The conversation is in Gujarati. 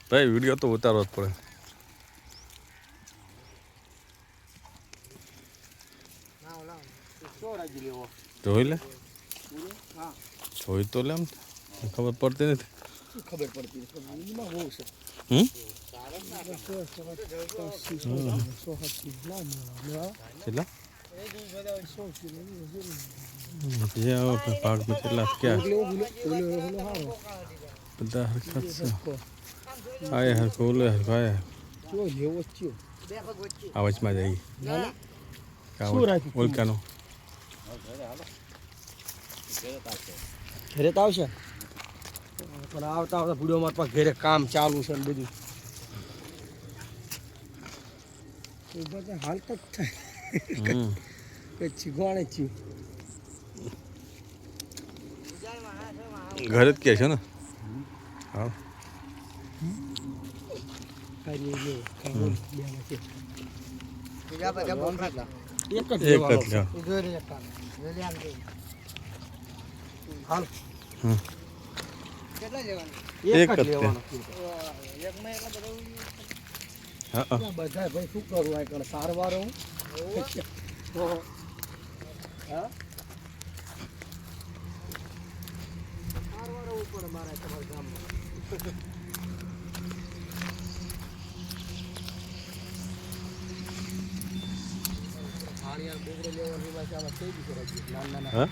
ભાઈ વિડીયો તો ઉતારવો જ પડે. જોઈ લે, જોઈ તો લે, આમ ખબર પડતી નથી. ખબર પડતી એમાં બહુ છે. કેટલા ભાગ में કેટલા ક્યાં બધા હરકત છે. આયા હરકો ઓલે હરકો આયા આવાજમાં જઈ ઓલકાનો ઘરે તો આવશે પણ આવતા આવતા ભૂડો મારા પાસે ઘરે કામ ચાલુ છે ને બધું બધા હાલત જ થાય ચીગવાણે ચીવ ઘરે જ કે છે ને. હા એક જ હાલ એક જ લેવાનો બધા ભાઈ શું કરવું આ કણ સારવાર હું સારવાર ઉપર મારા તમારા ગામમાં હાડિયા બોગડે લેવાની વાત આવા થઈ ગઈ છે નાના નાના